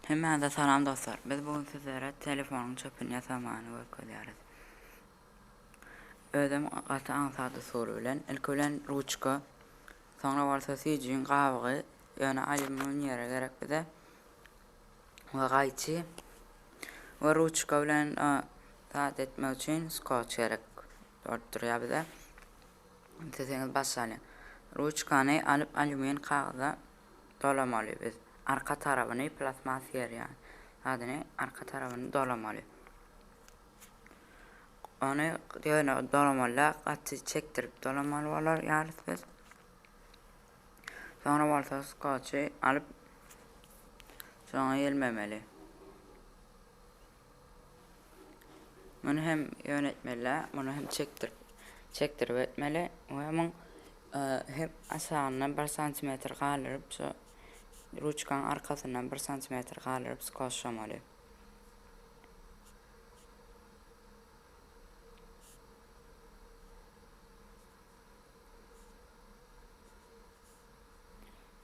Hemen de salam dostlar. Biz bugün sizlere telefonun çöpünü yasamanı gösterýäris. Özüm gaty ansady soru bilen ilk bilen ruçka, sonra bolsa sijin gabygy, ýöne alüminium ýere gerek bize. We gaýçy we ruçka bilen taýat etmek üçin skotç gerek. Dörtdürýär bize. Siziňiz başlaýan. Ruçkany alyp alüminium kagza dolamaly biz. Arka tarabyny plasmas ýerýär. Adyny arka tarabyny dolamaly. Onu ýöne dolamaly, gaty çekdirip dolamaly bolar ýaly biz. Sonra bolsa skotçy alyp şoňa ýelmemeli. Muny hem ýönetmeli, muny hem çekdirip etmeli we muň hem aşagyna 1 santimetr galyryp şu ruçkanyň arkasyndan 1 santimetr galyryp skotçlamaly.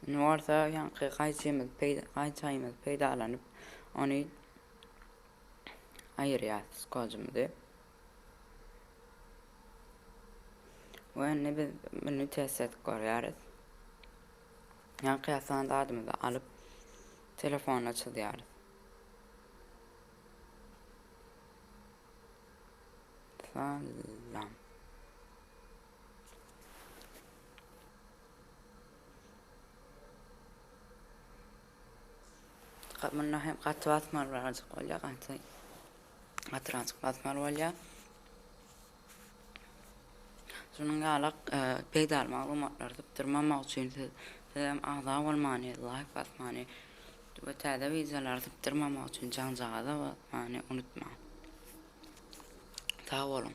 Nuorsa ýanky gaýçymyz peýdalanyp ony aýyrýar skotçymyzy. We biz muny test görýäris. Ýanky ýasan dadymyzy alyp telefona çyzdýarys. Salam. Muny hem gaty basmaly bolýar, gaty basmaly bolýar. Şunun galak peýdal maglumatlary tıpdyrmamak üçin hem agza bolmany, like basmany, we täze wideolar tıpdyrmamak üçin jaň-jaga basmany unutma. Sag bolun.